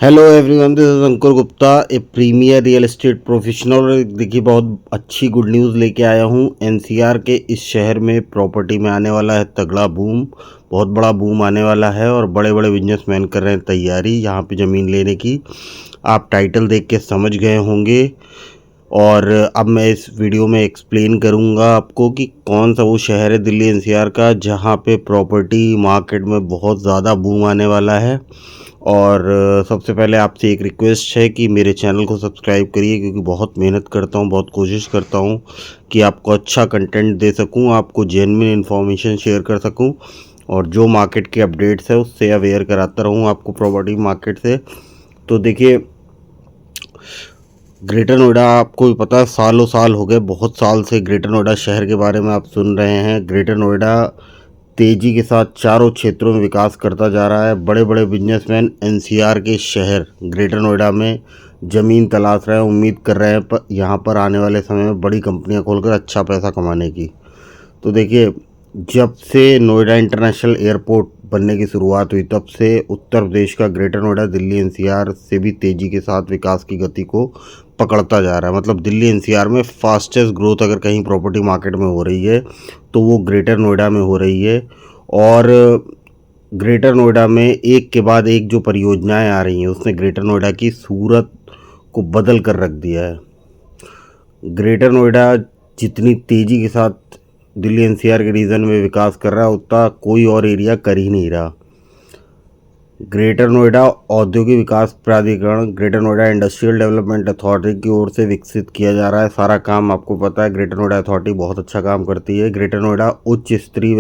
Hello everyone, this is Ankur Gupta, a premier real estate professional. और देखिए, बहुत अच्छी गुड न्यूज़ लेके आया हूँ। एनसीआर के इस शहर में प्रॉपर्टी में आने वाला है तगड़ा बूम। बहुत बड़ा बूम आने वाला है और बड़े बड़े बिजनेसमैन कर रहे हैं तैयारी यहाँ पे ज़मीन लेने की। आप टाइटल देख के समझ गए होंगे। और अब मैं इस वीडियो में एक्सप्लेन करूँगा आपको कि कौन सा वो शहर है दिल्ली एनसीआर का जहाँ पे प्रॉपर्टी मार्केट में बहुत ज़्यादा बूम आने वाला है। और सबसे पहले आपसे एक रिक्वेस्ट है कि मेरे चैनल को सब्सक्राइब करिए, क्योंकि बहुत मेहनत करता हूँ, बहुत कोशिश करता हूँ कि आपको अच्छा कंटेंट दे सकूँ, आपको जेन्युइन इन्फॉर्मेशन शेयर कर सकूँ और जो मार्केट के अपडेट्स है उससे अवेयर कराता रहूँ आपको प्रॉपर्टी मार्केट से। तो देखिए, ग्रेटर नोएडा आपको भी पता है, सालों साल हो गए, बहुत साल से ग्रेटर नोएडा शहर के बारे में आप सुन रहे हैं। ग्रेटर नोएडा तेज़ी के साथ चारों क्षेत्रों में विकास करता जा रहा है। बड़े बड़े बिजनेसमैन एनसीआर के शहर ग्रेटर नोएडा में ज़मीन तलाश रहे हैं, उम्मीद कर रहे हैं पर यहाँ पर आने वाले समय में बड़ी कंपनियाँ खोलकर अच्छा पैसा कमाने की। तो देखिए, जब से नोएडा इंटरनेशनल एयरपोर्ट बनने की शुरुआत हुई, तब से उत्तर प्रदेश का ग्रेटर नोएडा दिल्ली एनसीआर से भी तेज़ी के साथ विकास की गति को पकड़ता जा रहा है। मतलब दिल्ली एनसीआर में फास्टेस्ट ग्रोथ अगर कहीं प्रॉपर्टी मार्केट में हो रही है तो वो ग्रेटर नोएडा में हो रही है। और ग्रेटर नोएडा में एक के बाद एक जो परियोजनाएं आ रही हैं उसने ग्रेटर नोएडा की सूरत को बदल कर रख दिया है। ग्रेटर नोएडा जितनी तेज़ी के साथ दिल्ली एनसीआर के रीजन में विकास कर रहा है, उतना कोई और एरिया कर ही नहीं रहा। ग्रेटर नोएडा औद्योगिक विकास प्राधिकरण, greater Noida industrial development authority की ओर से विकसित किया जा रहा है। सारा काम आपको पता है, ग्रेटर नोएडा अथॉरिटी बहुत अच्छा काम करती है। ग्रेटर नोएडा उच्च स्तरीय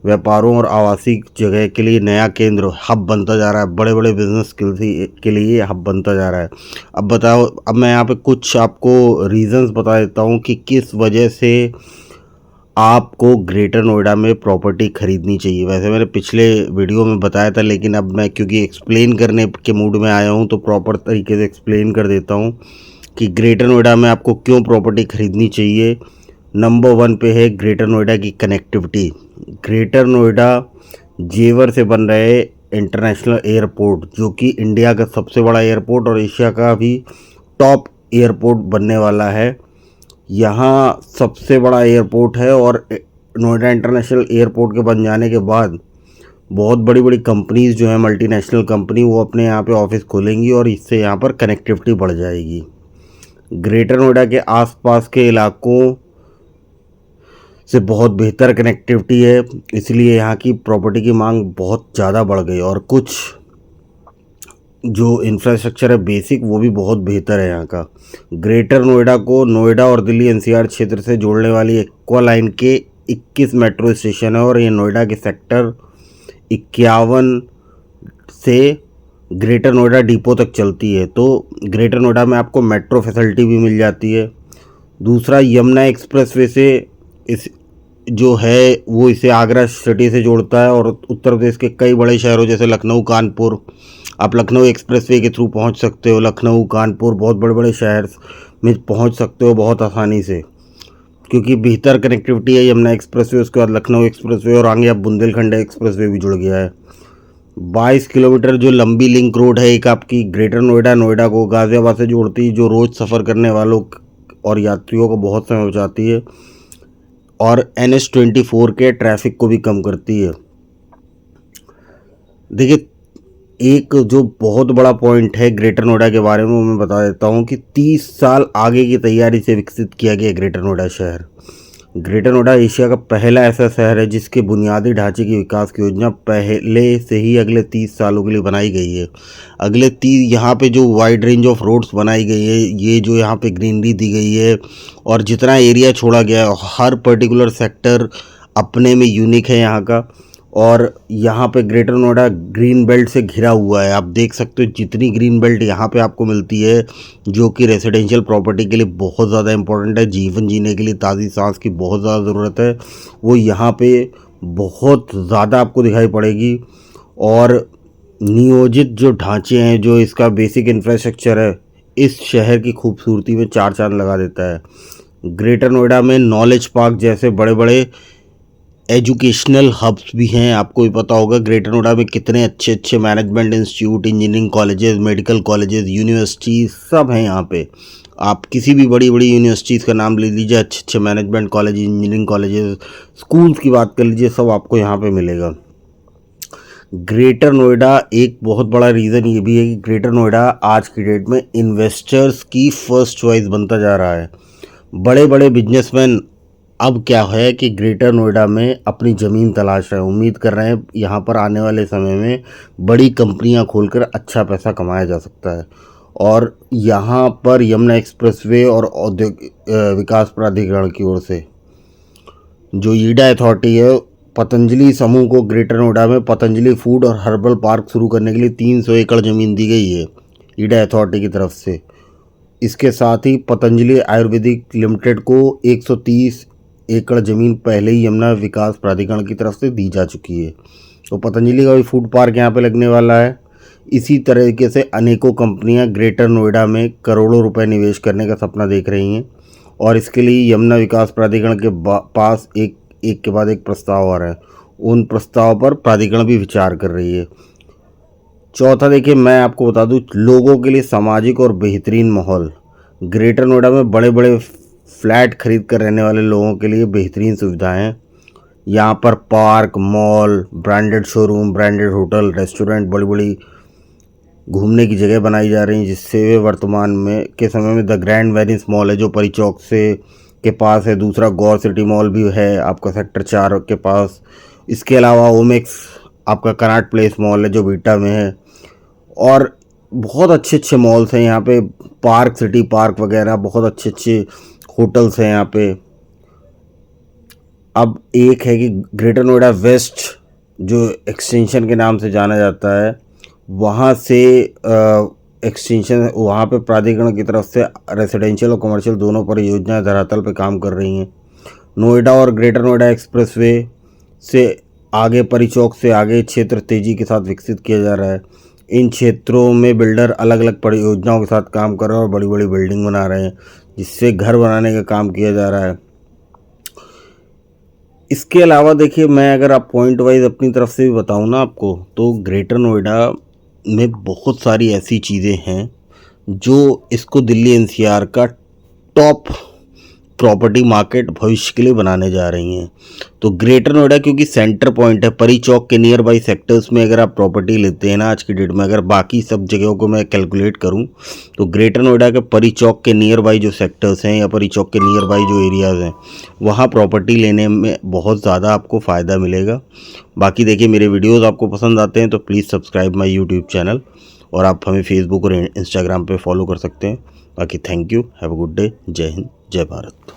व्यापारों और आवासिक जगह के लिए नया केंद्र हब बनता जा रहा है। बड़े बड़े बिजनेस के लिए हब बनता जा रहा है। अब बताओ, अब मैं यहाँ पे कुछ आपको रीजंस बता देता हूँ कि किस वजह से आपको ग्रेटर नोएडा में प्रॉपर्टी ख़रीदनी चाहिए। वैसे मैंने पिछले वीडियो में बताया था, लेकिन अब मैं क्योंकि एक्सप्लेन करने के मूड में आया हूँ तो प्रॉपर तरीके से एक्सप्लेन कर देता हूँ कि ग्रेटर नोएडा में आपको क्यों प्रॉपर्टी ख़रीदनी चाहिए। नंबर 1 पे है ग्रेटर नोएडा की कनेक्टिविटी। ग्रेटर नोएडा जेवर से बन रहे इंटरनेशनल एयरपोर्ट, जो कि इंडिया का सबसे बड़ा एयरपोर्ट और एशिया का भी टॉप एयरपोर्ट बनने वाला है। यहाँ सबसे बड़ा एयरपोर्ट है और नोएडा इंटरनेशनल एयरपोर्ट के बन जाने के बाद बहुत बड़ी बड़ी कंपनीज़ जो है, मल्टीनेशनल कंपनी, वो अपने यहाँ पे ऑफिस खोलेंगी और इससे यहाँ पर कनेक्टिविटी बढ़ जाएगी। ग्रेटर नोएडा के आसपास के इलाकों से बहुत बेहतर कनेक्टिविटी है, इसलिए यहाँ की प्रॉपर्टी की मांग बहुत ज़्यादा बढ़ गई। और कुछ जो इंफ्रास्ट्रक्चर है बेसिक, वो भी बहुत बेहतर है यहाँ का। ग्रेटर नोएडा को नोएडा और दिल्ली एनसीआर क्षेत्र से जोड़ने वाली एक्वा लाइन के 21 मेट्रो स्टेशन है और ये नोएडा के सेक्टर 51 से ग्रेटर नोएडा डिपो तक चलती है। तो ग्रेटर नोएडा में आपको मेट्रो फैसिलिटी भी मिल जाती है। दूसरा, यमुना एक्सप्रेसवे से इस जो है वो इसे आगरा सिटी से जोड़ता है और उत्तर प्रदेश के कई बड़े शहरों जैसे लखनऊ, कानपुर, आप लखनऊ एक्सप्रेसवे के थ्रू पहुंच सकते हो। लखनऊ, कानपुर, बहुत बड़े बड़े शहर में पहुंच सकते हो बहुत आसानी से, क्योंकि बेहतर कनेक्टिविटी है यमुना एक्सप्रेसवे, उसके बाद लखनऊ एक्सप्रेसवे और आगे अब बुंदेलखंड एक्सप्रेसवे भी जुड़ गया है। 22 किलोमीटर जो लंबी लिंक रोड है एक आपकी, ग्रेटर नोएडा नोएडा को गाज़ियाबाद से जोड़ती है, जो रोज़ सफ़र करने वालों और यात्रियों को बहुत समय बचाती है और NH24 के ट्रैफिक को भी कम करती है। देखिए, एक जो बहुत बड़ा पॉइंट है ग्रेटर नोएडा के बारे में वो मैं बता देता हूँ कि 30 साल आगे की तैयारी से विकसित किया गया ग्रेटर नोएडा शहर। ग्रेटर नोएडा एशिया का पहला ऐसा शहर है जिसके बुनियादी ढांचे की विकास की योजना पहले से ही अगले 30 सालों के लिए बनाई गई है। अगले 30 यहाँ पे जो वाइड रेंज ऑफ रोड्स बनाई गई है, ये जो यहाँ पे ग्रीनरी दी गई है और जितना एरिया छोड़ा गया है, हर पर्टिकुलर सेक्टर अपने में यूनिक है यहाँ का। और यहाँ पे ग्रेटर नोएडा ग्रीन बेल्ट से घिरा हुआ है। आप देख सकते हो जितनी ग्रीन बेल्ट यहाँ पे आपको मिलती है, जो कि रेजिडेंशियल प्रॉपर्टी के लिए बहुत ज़्यादा इंपॉर्टेंट है, जीवन जीने के लिए ताज़ी सांस की बहुत ज़्यादा ज़रूरत है, वो यहाँ पे बहुत ज़्यादा आपको दिखाई पड़ेगी। और नियोजित जो ढांचे हैं, जो इसका बेसिक इंफ्रास्ट्रक्चर है, इस शहर की खूबसूरती में चार चांद लगा देता है। ग्रेटर नोएडा में नॉलेज पार्क जैसे बड़े बड़े एजुकेशनल हब्स भी हैं। आपको भी पता होगा ग्रेटर नोएडा में कितने अच्छे अच्छे management institute, engineering colleges, medical colleges, universities सब हैं यहाँ पे। आप किसी भी बड़ी बड़ी यूनिवर्सिटीज़ का नाम ले लीजिए, अच्छे अच्छे management college, engineering colleges, schools की बात कर लीजिए, सब आपको यहाँ पे मिलेगा। ग्रेटर नोएडा एक बहुत बड़ा रीज़न ये भी है कि ग्रेटर नोएडा आज की डेट में इन्वेस्टर्स की फर्स्ट चॉइस बनता जा रहा है। बड़े बड़े बिजनेसमैन अब क्या है कि ग्रेटर नोएडा में अपनी ज़मीन तलाश रहे हैं, उम्मीद कर रहे हैं यहाँ पर आने वाले समय में बड़ी कंपनियाँ खोलकर अच्छा पैसा कमाया जा सकता है। और यहाँ पर यमुना एक्सप्रेसवे और औद्योगिक विकास प्राधिकरण की ओर से जो ईडा अथॉरिटी है, पतंजलि समूह को ग्रेटर नोएडा में पतंजलि फूड और हर्बल पार्क शुरू करने के लिए 300 एकड़ ज़मीन दी गई है ईडा अथॉरिटी की तरफ से। इसके साथ ही पतंजलि आयुर्वेदिक लिमिटेड को 130 एकड़ ज़मीन पहले ही यमुना विकास प्राधिकरण की तरफ से दी जा चुकी है। तो पतंजलि का भी फूड पार्क यहाँ पे लगने वाला है। इसी तरीके से अनेकों कंपनियां ग्रेटर नोएडा में करोड़ों रुपए निवेश करने का सपना देख रही हैं और इसके लिए यमुना विकास प्राधिकरण के पास एक के बाद एक प्रस्ताव आ रहा है। उन प्रस्ताव पर प्राधिकरण भी विचार कर रही है। चौथा देखिए, मैं आपको बता दूं, लोगों के लिए सामाजिक और बेहतरीन माहौल। ग्रेटर नोएडा में बड़े बड़े फ्लैट खरीद कर रहने वाले लोगों के लिए बेहतरीन सुविधाएं हैं। यहाँ पर park, mall, branded showroom, branded hotel, restaurant, बड़ी बड़ी घूमने की जगह बनाई जा रही हैं, जिससे वे वर्तमान में के समय में द ग्रैंड वेनिस मॉल है जो परी चौक से के पास है। दूसरा गौर सिटी मॉल भी है आपका सेक्टर 4 के पास। इसके अलावा ओमेक्स आपका कनाट प्लेस मॉल है जो बीटा में है। और बहुत अच्छे अच्छे मॉल्स हैं यहाँ पे, पार्क सिटी पार्क वगैरह, बहुत अच्छे अच्छे होटल्स हैं यहाँ पे। अब एक है कि ग्रेटर नोएडा वेस्ट जो एक्सटेंशन के नाम से जाना जाता है, वहाँ से एक्सटेंशन, वहाँ पे प्राधिकरण की तरफ से रेसिडेंशियल और कमर्शियल दोनों परियोजनाएं धरातल पे काम कर रही हैं। नोएडा और ग्रेटर नोएडा एक्सप्रेसवे से आगे, परी चौक से आगे क्षेत्र तेज़ी के साथ विकसित किया जा रहा है। इन क्षेत्रों में बिल्डर अलग अलग परियोजनाओं के साथ काम कर रहे हैं और बड़ी बड़ी बिल्डिंग बना रहे हैं, जिससे घर बनाने का काम किया जा रहा है। इसके अलावा देखिए, मैं अगर आप पॉइंट वाइज अपनी तरफ से भी बताऊँ ना आपको, तो ग्रेटर नोएडा में बहुत सारी ऐसी चीज़ें हैं जो इसको दिल्ली एनसीआर का टॉप प्रॉपर्टी मार्केट भविष्य के लिए बनाने जा रही हैं। तो ग्रेटर नोएडा क्योंकि सेंटर पॉइंट है, परी चौक के नियर बाई सेक्टर्स में अगर आप प्रॉपर्टी लेते हैं ना आज की डेट में, अगर बाकी सब जगहों को मैं कैलकुलेट करूं, तो ग्रेटर नोएडा के परी चौक के नियर बाई जो सेक्टर्स हैं या परी चौक के नियर बाई जो एरियाज़ हैं, वहाँ प्रॉपर्टी लेने में बहुत ज़्यादा आपको फ़ायदा मिलेगा। बाकी देखिए, मेरे वीडियोज़ आपको पसंद आते हैं तो please subscribe my YouTube channel, और आप हमें फेसबुक और इंस्टाग्राम पर फॉलो कर सकते हैं। बाकी thank you, have a good day, जय हिंद, जय भारत।